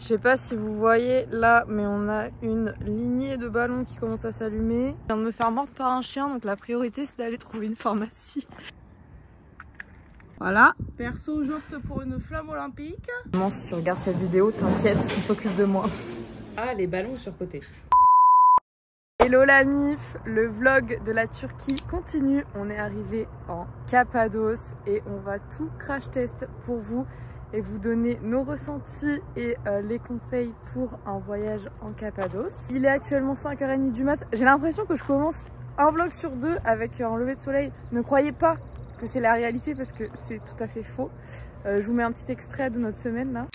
Je sais pas si vous voyez là, mais on a une lignée de ballons qui commence à s'allumer. Je viens de me faire mordre par un chien, donc la priorité c'est d'aller trouver une pharmacie. Voilà. Perso, j'opte pour une flamme olympique. Maman, si tu regardes cette vidéo, t'inquiète, on s'occupe de moi. Ah, les ballons surcotés. Hello la MIF, le vlog de la Turquie continue. On est arrivé en Cappadoce et on va tout crash test pour vous et vous donner nos ressentis et les conseils pour un voyage en Cappadoce. Il est actuellement 5h30 du mat. J'ai l'impression que je commence un vlog sur deux avec un lever de soleil. Ne croyez pas que c'est la réalité parce que c'est tout à fait faux. Je vous mets un petit extrait de notre semaine là.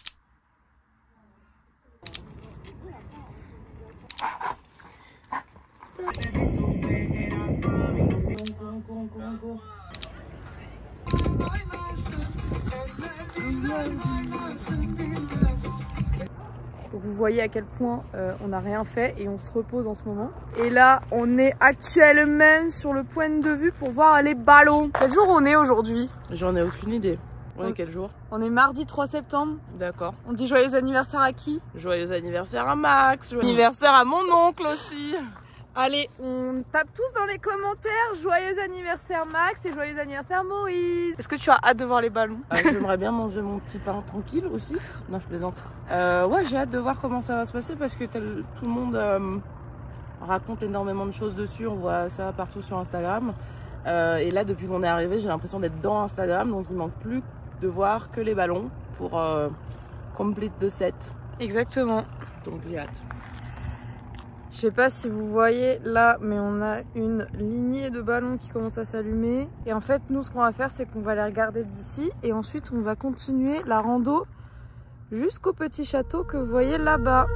Donc vous voyez à quel point on n'a rien fait et on se repose en ce moment. Et là, on est actuellement sur le point de vue pour voir les ballons. Quel jour on est aujourd'hui? J'en ai aucune idée. On est quel jour? On est mardi 3 septembre. D'accord. On dit joyeux anniversaire à qui? Joyeux anniversaire à Max. Joyeux anniversaire à mon oncle aussi. Allez, on tape tous dans les commentaires joyeux anniversaire Max et joyeux anniversaire Moïse. Est-ce que tu as hâte de voir les ballons? J'aimerais bien manger mon petit pain tranquille aussi. Non, je plaisante. Ouais, j'ai hâte de voir comment ça va se passer parce que tout le monde raconte énormément de choses dessus. On voit ça partout sur Instagram. Et là, depuis qu'on est arrivé, j'ai l'impression d'être dans Instagram. Donc, il manque plus de voir que les ballons pour complete the set. Exactement. Donc, j'ai hâte. Je sais pas si vous voyez là, mais on a une lignée de ballons qui commence à s'allumer. Et en fait, nous, ce qu'on va faire, c'est qu'on va les regarder d'ici. Et ensuite, on va continuer la rando jusqu'au petit château que vous voyez là-bas.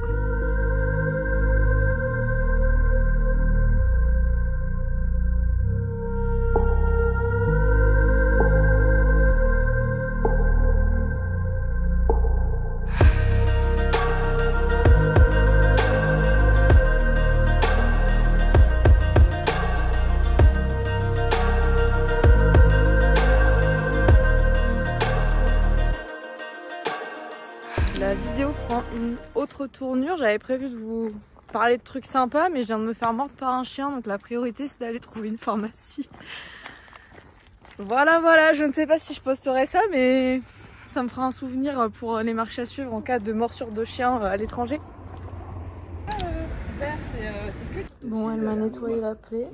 La vidéo prend une autre tournure. J'avais prévu de vous parler de trucs sympas, mais je viens de me faire mordre par un chien, donc la priorité c'est d'aller trouver une pharmacie. Voilà, je ne sais pas si je posterai ça, mais ça me fera un souvenir pour les marches à suivre en cas de morsure de chien à l'étranger. Bon, elle m'a nettoyé la plaie.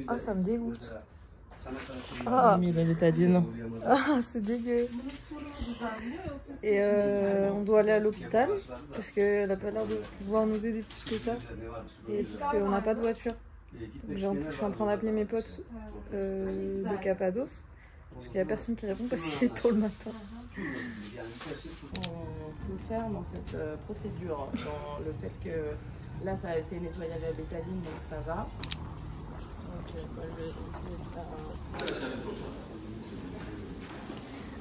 Ah, ça me dégoûte. Ah, mais la bétadine. Ah, c'est dégueu. Et on doit aller à l'hôpital parce qu'elle n'a pas l'air de pouvoir nous aider plus que ça. Et parce qu'on n'a pas de voiture. Donc, je suis en train d'appeler mes potes de Cappadoce. Parce qu'il n'y a personne qui répond parce qu'il est tôt le matin. On peut faire dans cette procédure, dans le fait que là ça a été nettoyé à la bétaline, donc ça va.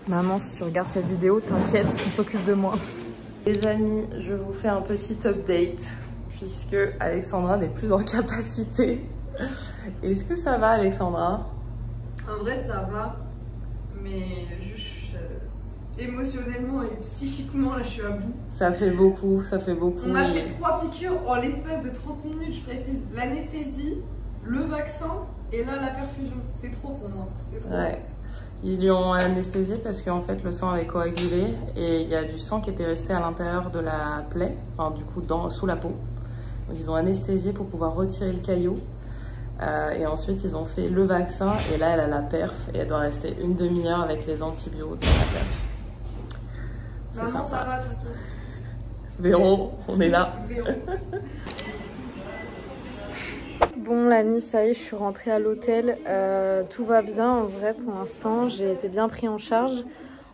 Maman, si tu regardes cette vidéo, t'inquiète, on s'occupe de moi. Les amis, je vous fais un petit update puisque Alexandra n'est plus en capacité. Est-ce que ça va, Alexandra? En vrai, ça va, mais juste émotionnellement et psychiquement, là, je suis à bout. Ça fait beaucoup, ça fait beaucoup. On a fait 3 piqûres en l'espace de 30 minutes, je précise. L'anesthésie, le vaccin et là, la perfusion. C'est trop pour moi, c'est trop. Ouais. Ils lui ont anesthésié parce qu'en fait le sang avait coagulé et il y a du sang qui était resté à l'intérieur de la plaie, enfin du coup sous la peau. Donc ils ont anesthésié pour pouvoir retirer le caillot et ensuite ils ont fait le vaccin et là elle a la perf et elle doit rester une demi-heure avec les antibiotiques dans la perf. C'est Maman, sympa. ça va, t'inquiète. Véro, on est là. Bon la nuit, ça y est, je suis rentrée à l'hôtel, tout va bien en vrai pour l'instant, j'ai été bien pris en charge.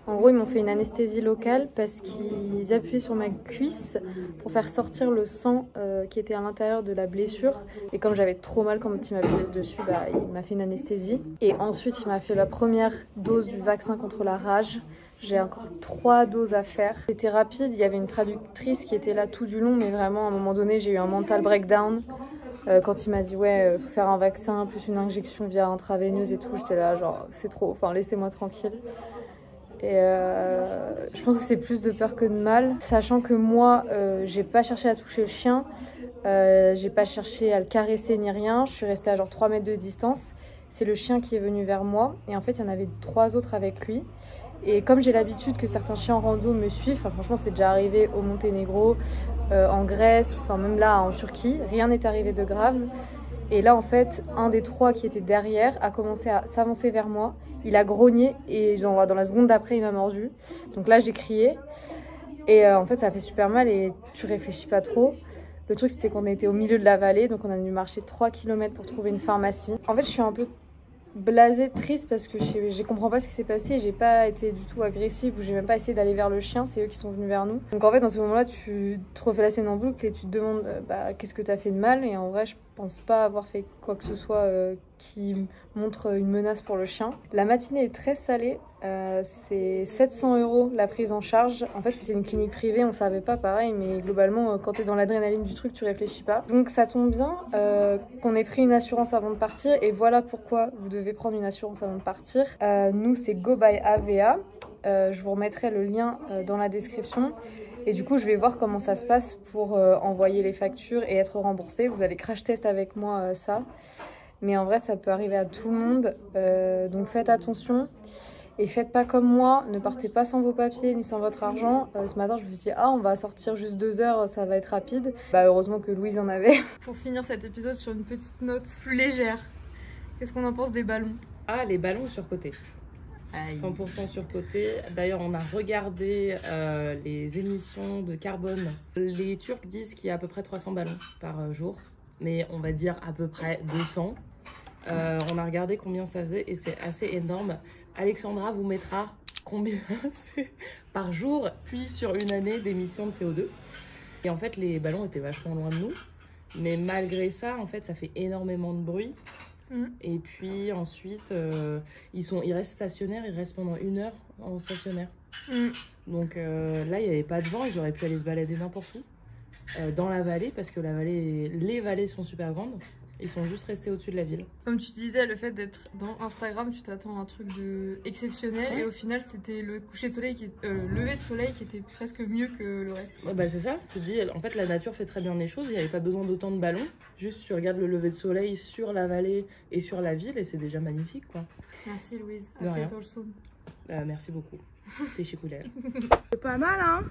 En gros ils m'ont fait une anesthésie locale parce qu'ils appuyaient sur ma cuisse pour faire sortir le sang qui était à l'intérieur de la blessure. Et comme j'avais trop mal quand il m'a appuyé dessus, bah, il m'a fait une anesthésie. Et ensuite il m'a fait la première dose du vaccin contre la rage. J'ai encore 3 doses à faire. C'était rapide, il y avait une traductrice qui était là tout du long, mais vraiment à un moment donné j'ai eu un mental breakdown. Quand il m'a dit ouais faut faire un vaccin plus une injection via intraveineuse et tout, j'étais là genre c'est trop, enfin laissez-moi tranquille. Et je pense que c'est plus de peur que de mal, sachant que moi, j'ai pas cherché à toucher le chien, j'ai pas cherché à le caresser ni rien, je suis restée à genre 3 mètres de distance. C'est le chien qui est venu vers moi et en fait il y en avait 3 autres avec lui. Et comme j'ai l'habitude que certains chiens en rando me suivent, enfin, franchement c'est déjà arrivé au Monténégro, en Grèce, enfin même là en Turquie, rien n'est arrivé de grave. Et là en fait un des 3 qui était derrière a commencé à s'avancer vers moi, il a grogné et genre, dans la seconde d'après il m'a mordu. Donc là j'ai crié et en fait ça a fait super mal et tu réfléchis pas trop. Le truc c'était qu'on était au milieu de la vallée, donc on a dû marcher 3 km pour trouver une pharmacie. En fait je suis un peu blasée, triste parce que je comprends pas ce qui s'est passé, j'ai pas été du tout agressive ou j'ai même pas essayé d'aller vers le chien, c'est eux qui sont venus vers nous. Donc en fait dans ce moment là tu te refais la scène en boucle et tu te demandes qu'est-ce que t'as fait de mal, et en vrai je pense pas avoir fait quoi que ce soit qui montre une menace pour le chien. La matinée est très salée, c'est 700 € la prise en charge. En fait c'était une clinique privée, on savait pas pareil, mais globalement quand t'es dans l'adrénaline du truc tu réfléchis pas. Donc ça tombe bien qu'on ait pris une assurance avant de partir, et voilà pourquoi vous devez prendre une assurance avant de partir. Nous c'est Go by AVA, je vous remettrai le lien dans la description. Et du coup, je vais voir comment ça se passe pour envoyer les factures et être remboursé. Vous allez crash test avec moi ça. Mais en vrai, ça peut arriver à tout le monde. Donc faites attention. Et faites pas comme moi. Ne partez pas sans vos papiers ni sans votre argent. Ce matin, je me suis dit, on va sortir juste 2 heures, ça va être rapide. Heureusement que Louise en avait. Pour finir cet épisode sur une petite note plus légère, qu'est-ce qu'on en pense des ballons? Ah, les ballons surcotés. 100% surcoté. D'ailleurs, on a regardé les émissions de carbone. Les Turcs disent qu'il y a à peu près 300 ballons par jour, mais on va dire à peu près 200. On a regardé combien ça faisait et c'est assez énorme. Alexandra vous mettra combien c'est par jour, puis sur une année d'émissions de CO2. Et en fait, les ballons étaient vachement loin de nous, mais malgré ça, en fait, ça fait énormément de bruit. Et puis ensuite ils restent stationnaires, ils restent pendant 1 heure en stationnaire. Donc là il n'y avait pas de vent, ils auraient pu aller se balader n'importe où dans la vallée, parce que les vallées sont super grandes. Ils sont juste restés au-dessus de la ville. Comme tu disais, le fait d'être dans Instagram, tu t'attends à un truc exceptionnel, ouais. Et au final c'était le coucher de soleil, lever de soleil qui était presque mieux que le reste. Ouais, c'est ça, tu te dis, en fait la nature fait très bien les choses, il n'y avait pas besoin d'autant de ballons. Juste tu regardes le lever de soleil sur la vallée et sur la ville et c'est déjà magnifique quoi. Merci Louise, merci beaucoup. T'es chicoulère. C'est pas mal hein.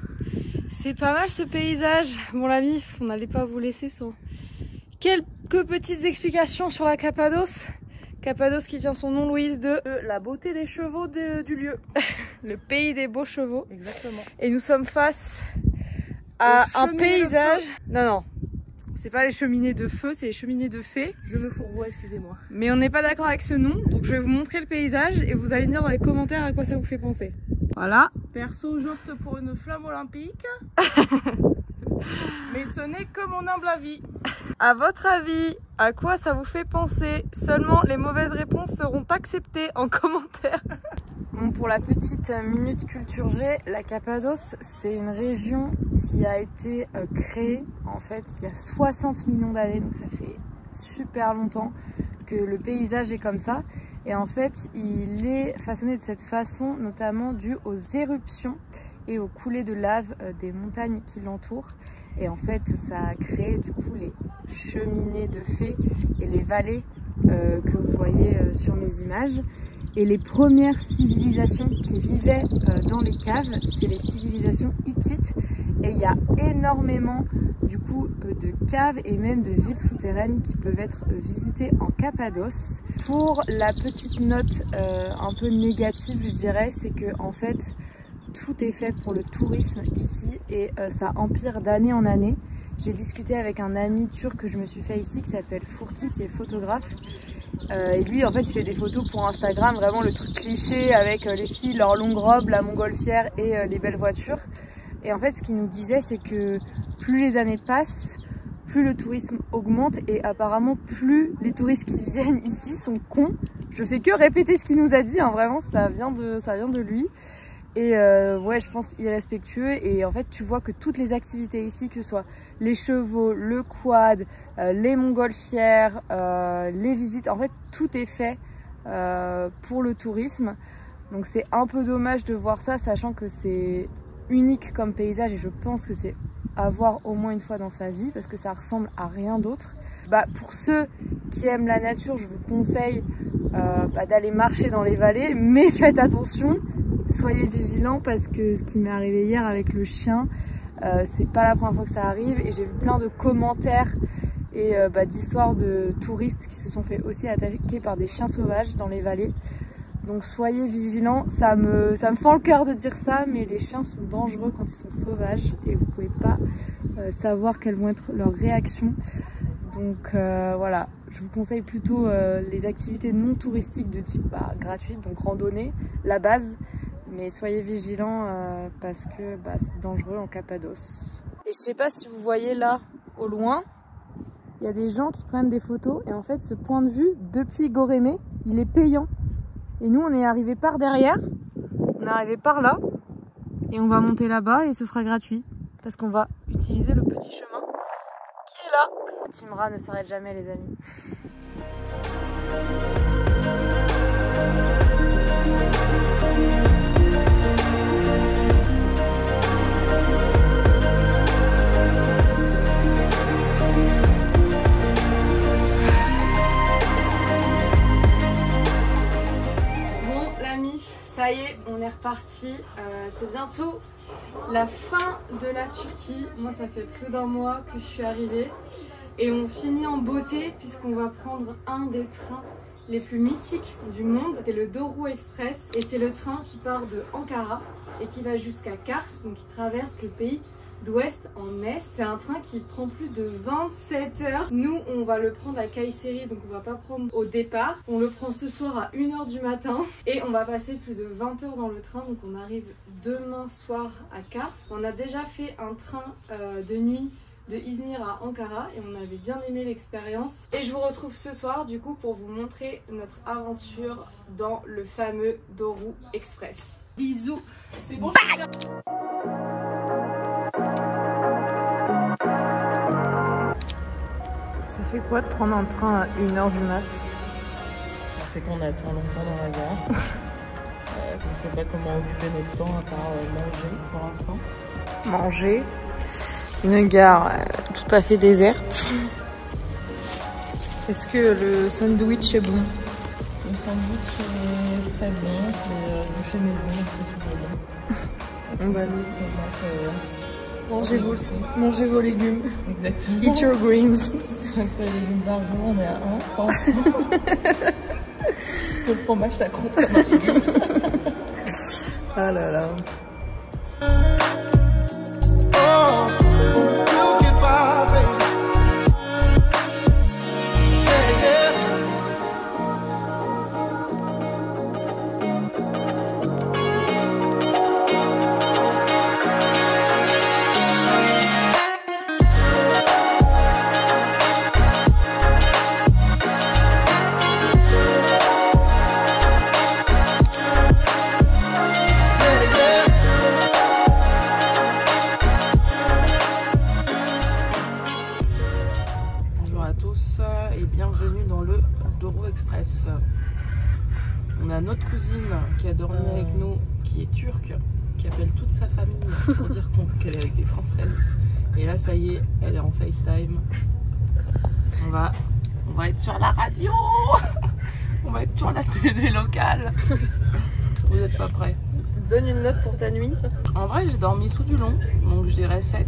C'est pas mal ce paysage. Bon la mif, on n'allait pas vous laisser sans quelques petites explications sur la Cappadoce. Cappadoce qui tient son nom, Louise, de la beauté des chevaux du lieu. Le pays des beaux chevaux. Exactement. Et nous sommes face à un paysage. Non, c'est pas les cheminées de feu, c'est les cheminées de fées. Je me fourvoie, excusez-moi. Mais on n'est pas d'accord avec ce nom, donc je vais vous montrer le paysage et vous allez me dire dans les commentaires à quoi ça vous fait penser. Voilà. Perso, j'opte pour une flamme olympique. Mais ce n'est que mon humble avis. À votre avis, à quoi ça vous fait penser? Seulement les mauvaises réponses seront acceptées en commentaire. Bon, pour la petite minute culture G, la Cappadoce, c'est une région qui a été créée en fait il y a 60 millions d'années, donc ça fait super longtemps que le paysage est comme ça. Et en fait, il est façonné de cette façon, notamment dû aux éruptions et aux coulées de lave des montagnes qui l'entourent. Et en fait, ça a créé du coup les cheminées de fées et les vallées que vous voyez sur mes images. Et les premières civilisations qui vivaient dans les caves, c'est les civilisations hittites. Et il y a énormément du coup de caves et même de villes souterraines qui peuvent être visitées en Cappadoce. Pour la petite note un peu négative, je dirais, c'est que en fait tout est fait pour le tourisme ici et ça empire d'année en année. J'ai discuté avec un ami turc que je me suis fait ici qui s'appelle Furki, qui est photographe. Et lui en fait il fait des photos pour Instagram, vraiment le truc cliché avec les filles, leurs longues robes, la montgolfière et les belles voitures. Et en fait ce qu'il nous disait c'est que plus les années passent, plus le tourisme augmente et apparemment plus les touristes qui viennent ici sont cons. Je fais que répéter ce qu'il nous a dit, hein, vraiment ça vient de lui. Et ouais, je pense irrespectueux. Et en fait, tu vois que toutes les activités ici, que ce soit les chevaux, le quad, les montgolfières, les visites, en fait, tout est fait pour le tourisme. Donc c'est un peu dommage de voir ça, sachant que c'est unique comme paysage et je pense que c'est à voir au moins une fois dans sa vie parce que ça ressemble à rien d'autre. Pour ceux qui aiment la nature, je vous conseille d'aller marcher dans les vallées, mais faites attention, soyez vigilants parce que ce qui m'est arrivé hier avec le chien, c'est pas la première fois que ça arrive et j'ai vu plein de commentaires et d'histoires de touristes qui se sont fait aussi attaquer par des chiens sauvages dans les vallées. Donc soyez vigilants, ça me fend le cœur de dire ça, mais les chiens sont dangereux quand ils sont sauvages et vous pouvez pas savoir quelles vont être leurs réactions. Donc voilà, je vous conseille plutôt les activités non touristiques de type gratuite, donc randonnée, la base. Mais soyez vigilants parce que c'est dangereux en Cappadoce. Et je sais pas si vous voyez là, au loin, il y a des gens qui prennent des photos et en fait ce point de vue, depuis Gorémé, il est payant. Et nous on est arrivé par derrière, on est arrivé par là et on va monter là-bas et ce sera gratuit parce qu'on va utiliser le petit chemin qui est là. Timra ne s'arrête jamais les amis. Ça y est, on est reparti. C'est bientôt la fin de la Turquie. Moi, ça fait plus d'1 mois que je suis arrivée. Et on finit en beauté puisqu'on va prendre un des trains les plus mythiques du monde. C'est le Doğru Express. Et c'est le train qui part de Ankara et qui va jusqu'à Kars. Donc qui traverse le pays d'ouest en est. C'est un train qui prend plus de 27 heures. Nous, on va le prendre à Kayseri, donc on va pas prendre au départ. On le prend ce soir à 1 h du matin et on va passer plus de 20 heures dans le train. Donc on arrive demain soir à Kars. On a déjà fait un train de nuit de Izmir à Ankara et on avait bien aimé l'expérience. Et je vous retrouve ce soir du coup pour vous montrer notre aventure dans le fameux Doğru Express. Bisous. C'est bon. Ça fait quoi de prendre un train à 1 h du mat? Ça fait qu'on attend longtemps dans la gare. On ne sait pas comment occuper notre temps à part manger pour l'instant. Manger. Une gare tout à fait déserte. Est-ce que le sandwich est bon? Le sandwich est très bon, c'est du fait maison, c'est toujours bon. On va mangez vos légumes. Exactement. Eat your greens. 5 légumes par jour, on est à 1, je pense. Parce que le fromage, ça compte comme un légume. Ah là là. Express. On a notre cousine qui a dormi avec nous, qui est turque, qui appelle toute sa famille pour dire qu'elle est avec des Françaises. Et là, ça y est, elle est en FaceTime. On va être sur la radio. On va être sur la télé locale. Vous n'êtes pas prêts? Donne une note pour ta nuit. En vrai, j'ai dormi tout du long, donc je dirais 7.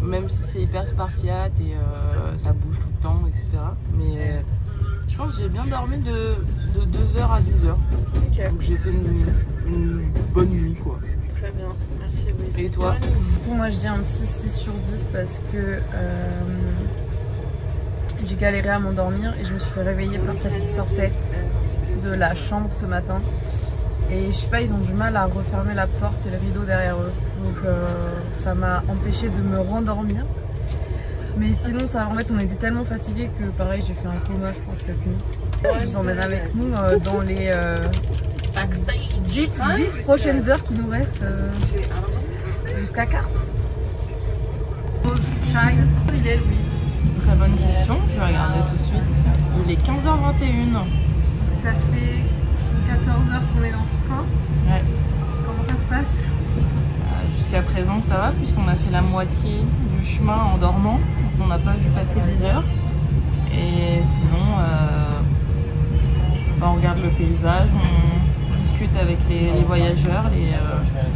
Même si c'est hyper spartiate et ça bouge tout le temps, etc. Mais je pense que j'ai bien dormi de 2 h à 10 h. Okay. Donc j'ai fait une bonne nuit quoi. Très bien, merci Louise. Et toi? Du coup moi je dis un petit 6 sur 10 parce que j'ai galéré à m'endormir et je me suis fait réveiller par celle qui sortait de la chambre ce matin. Et je sais pas, ils ont du mal à refermer la porte et le rideau derrière eux. Donc ça m'a empêché de me rendormir. Mais sinon, ça, en fait, on était tellement fatigués que pareil, j'ai fait un coma, je pense, cette nuit. Je vous emmène avec nous dans les 10 prochaines heures qui nous restent jusqu'à Kars. Chai, il est Louise. Très bonne question, je vais regarder tout de suite. Il est 15 h 21. Ça fait 14 heures qu'on est dans ce train. Ouais. Comment ça se passe? Jusqu'à présent ça va puisqu'on a fait la moitié du chemin en dormant, donc on n'a pas vu passer 10 heures. Et sinon, on regarde le paysage, on discute avec les voyageurs,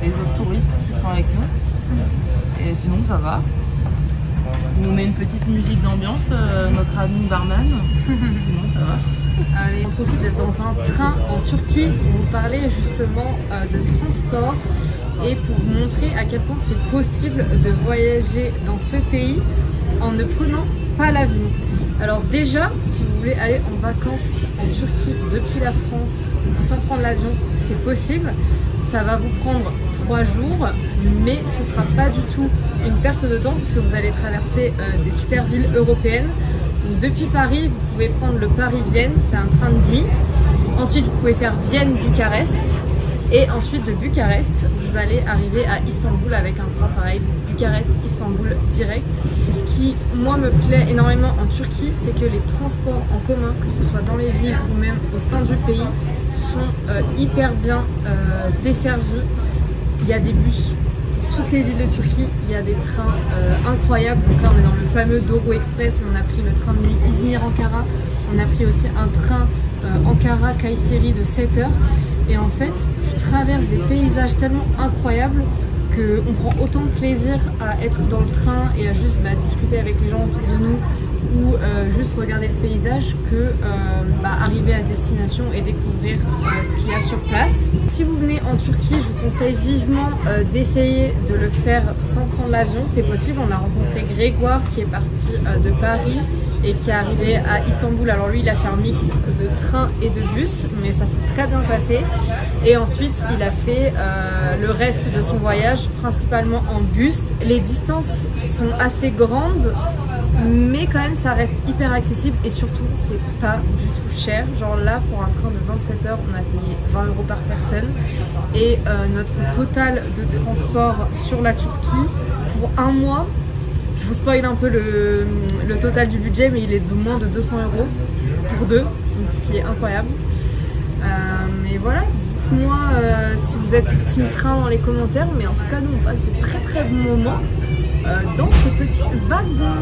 les autres touristes qui sont avec nous. Et sinon ça va. Il nous met une petite musique d'ambiance, notre ami barman. Sinon ça va. Allez, on profite d'être dans un train en Turquie pour vous parler justement de transport et pour vous montrer à quel point c'est possible de voyager dans ce pays en ne prenant pas l'avion. Alors déjà, si vous voulez aller en vacances en Turquie depuis la France sans prendre l'avion, c'est possible. Ça va vous prendre 3 jours, mais ce ne sera pas du tout une perte de temps puisque vous allez traverser des super villes européennes. Donc, depuis Paris, vous pouvez prendre le Paris-Vienne, c'est un train de nuit. Ensuite, vous pouvez faire Vienne-Bucarest. Et ensuite de Bucarest, vous allez arriver à Istanbul avec un train pareil, Bucarest-Istanbul direct. Ce qui, moi, me plaît énormément en Turquie, c'est que les transports en commun, que ce soit dans les villes ou même au sein du pays, sont hyper bien desservis. Il y a des bus pour toutes les villes de Turquie, il y a des trains incroyables. Donc là, on est dans le fameux Doğu Express, mais on a pris le train de nuit Izmir-Ankara. On a pris aussi un train Ankara-Kayseri de 7 heures. Et en fait, tu traverses des paysages tellement incroyables qu'on prend autant de plaisir à être dans le train et à juste discuter avec les gens autour de nous ou juste regarder le paysage que arriver à destination et découvrir ce qu'il y a sur place. Si vous venez en Turquie, je vous conseille vivement d'essayer de le faire sans prendre l'avion. C'est possible, on a rencontré Grégoire qui est parti de Paris et qui est arrivé à Istanbul. Alors lui, il a fait un mix de train et de bus, mais ça s'est très bien passé. Et ensuite, il a fait le reste de son voyage, principalement en bus. Les distances sont assez grandes, mais quand même, ça reste hyper accessible et surtout, c'est pas du tout cher. Genre là, pour un train de 27 heures, on a payé 20 € par personne. Et notre total de transport sur la Turquie, pour un mois, je vous spoil un peu le total du budget, mais il est de moins de 200 € pour deux, donc ce qui est incroyable. Mais voilà, dites-moi si vous êtes team train dans les commentaires, mais en tout cas, nous on passe des très très bons moments dans ce petit wagon.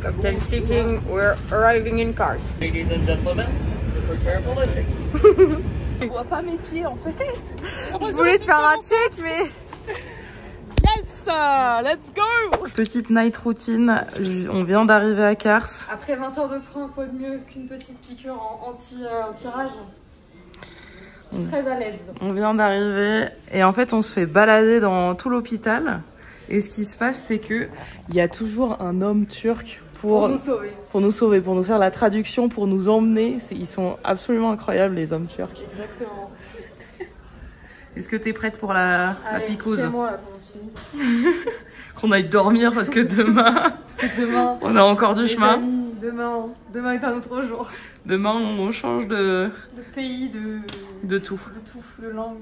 Captain speaking, we're arriving in cars. Ladies and gentlemen, prepare for landing. Je vois pas mes pieds en fait. Je voulais te faire un check, mais... Yes, let's go. Petite night routine, on vient d'arriver à Kars. Après 20 heures de train, quoi de mieux qu'une petite piqûre en anti-rage. Je suis très à l'aise. On vient d'arriver et en fait on se fait balader dans tout l'hôpital. Et ce qui se passe, c'est que il y a toujours un homme turc pour nous sauver, pour nous faire la traduction, pour nous emmener. Ils sont absolument incroyables, les hommes turcs. Exactement. Est-ce que tu es prête pour la picouse? Moi là, qu'on finisse. Qu'on aille dormir parce que demain, on a encore du chemin. Amis, demain est un autre jour. Demain, on change de pays, de tout. De langue.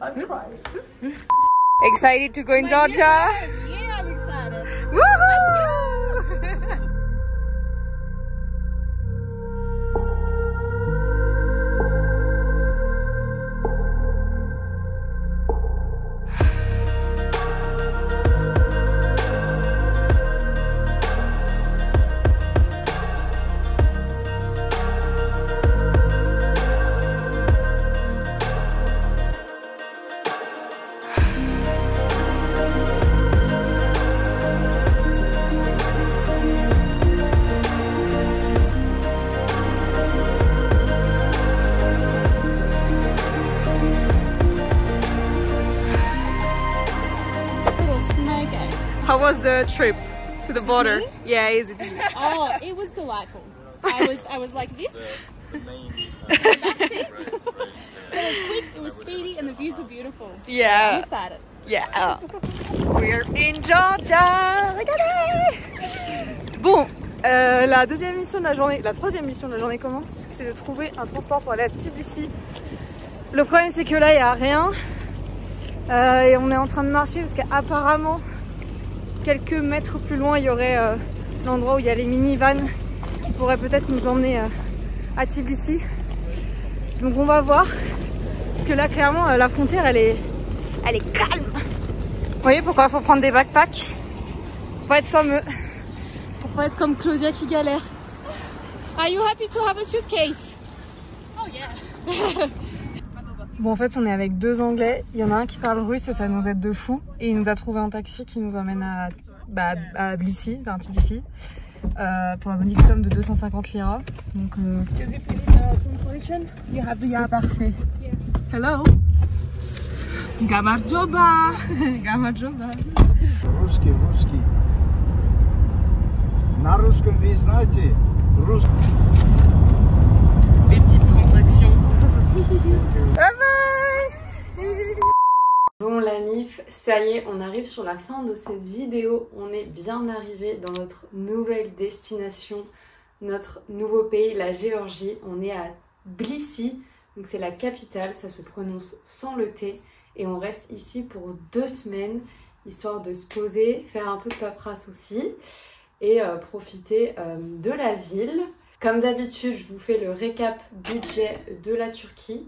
I'm crying. Excited to go in Georgia? Yeah, I'm excited. Woohoo! How was the trip to the border? Yeah, is it? Oh, it was delightful. I was like this. That's it. It was quick, it was speedy, and the views were beautiful. Yeah. I'm excited. Yeah. We're in Georgia. Regardez. Bon, la deuxième mission de la journée, la troisième mission de la journée commence. C'est de trouver un transport pour aller à Tbilissi. Le problème, c'est que là, il n'y a rien. Et on est en train de marcher parce qu'apparemment, quelques mètres plus loin, il y aurait l'endroit où il y a les minivans qui pourraient peut-être nous emmener à Tbilissi. Donc on va voir. Parce que là, clairement, la frontière, elle est calme. Vous voyez pourquoi il faut prendre des backpacks? Pour pas être comme eux. Pour pas être comme Claudia qui galère. Are you happy to have a suitcase? Oh yeah. Bon, en fait, on est avec deux Anglais. Il y en a un qui parle russe et ça nous aide de fou. Et il nous a trouvé un taxi qui nous emmène à Tbilissi, enfin Tbilissi, pour la modique somme de 250 liras. Donc, c'est parfait. Yeah. Hello. Gamarjoba. Gamarjoba. Русский. На русском вы знаете? Русский. Les petites transactions. Bye bye. Bon la MIF, ça y est, on arrive sur la fin de cette vidéo. On est bien arrivé dans notre nouvelle destination, notre nouveau pays, la Géorgie. On est à Tbilissi, donc c'est la capitale, ça se prononce sans le T. Et on reste ici pour 2 semaines, histoire de se poser, faire un peu de paperasse aussi et profiter de la ville. Comme d'habitude, je vous fais le récap budget de la Turquie.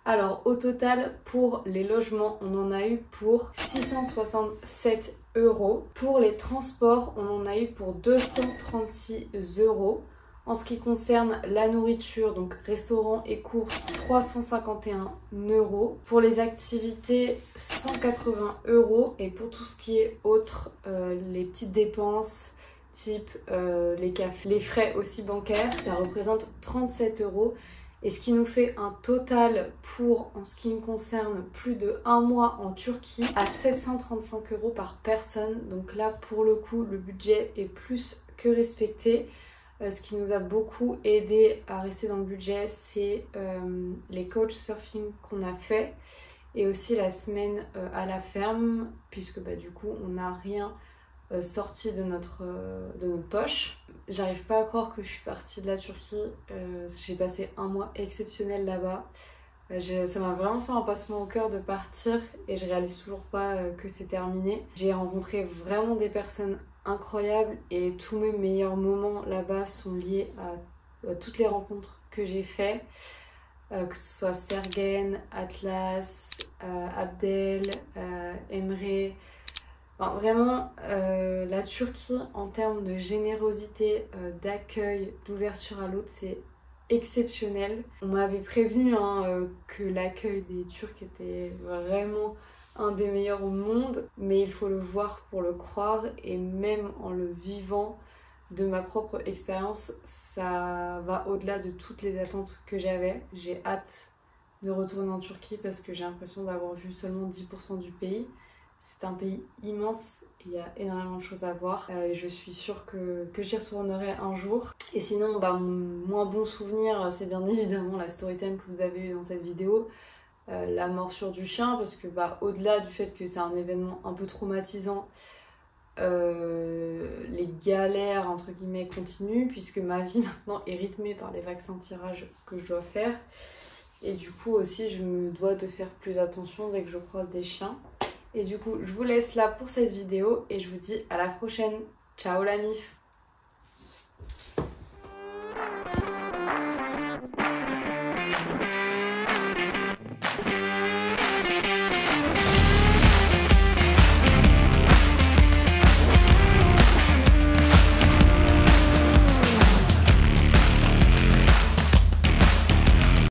Alors au total, pour les logements, on en a eu pour 667 €. Pour les transports, on en a eu pour 236 €. En ce qui concerne la nourriture, donc restaurant et courses, 351 €. Pour les activités, 180 €. Et pour tout ce qui est autre, les petites dépenses, type les cafés, les frais aussi bancaires, ça représente 37 €. Et ce qui nous fait un total pour, en ce qui me concerne, plus de 1 mois en Turquie à 735 € par personne. Donc là, pour le coup, le budget est plus que respecté. Ce qui nous a beaucoup aidé à rester dans le budget, c'est les couchsurfing qu'on a fait et aussi la semaine à la ferme, puisque du coup, on n'a rien sorti de notre poche. J'arrive pas à croire que je suis partie de la Turquie. J'ai passé un mois exceptionnel là-bas. Ça m'a vraiment fait un passement au cœur de partir et je réalise toujours pas que c'est terminé. J'ai rencontré vraiment des personnes incroyables et tous mes meilleurs moments là-bas sont liés à toutes les rencontres que j'ai faites, que ce soit Sergen, Atlas, Abdel, Emre. Enfin, vraiment, la Turquie, en termes de générosité, d'accueil, d'ouverture à l'autre, c'est exceptionnel. On m'avait prévenu que l'accueil des Turcs était vraiment un des meilleurs au monde, mais il faut le voir pour le croire, et même en le vivant de ma propre expérience, ça va au-delà de toutes les attentes que j'avais. J'ai hâte de retourner en Turquie parce que j'ai l'impression d'avoir vu seulement 10% du pays. C'est un pays immense, il y a énormément de choses à voir et je suis sûre que j'y retournerai un jour. Et sinon, mon moins bon souvenir, c'est bien évidemment la storytime que vous avez eue dans cette vidéo, la morsure du chien, parce que au-delà du fait que c'est un événement un peu traumatisant, les galères entre guillemets continuent, puisque ma vie maintenant est rythmée par les vaccins tirage que je dois faire. Et du coup aussi, je me dois de faire plus attention dès que je croise des chiens. Et du coup, je vous laisse là pour cette vidéo et je vous dis à la prochaine. Ciao la MIF!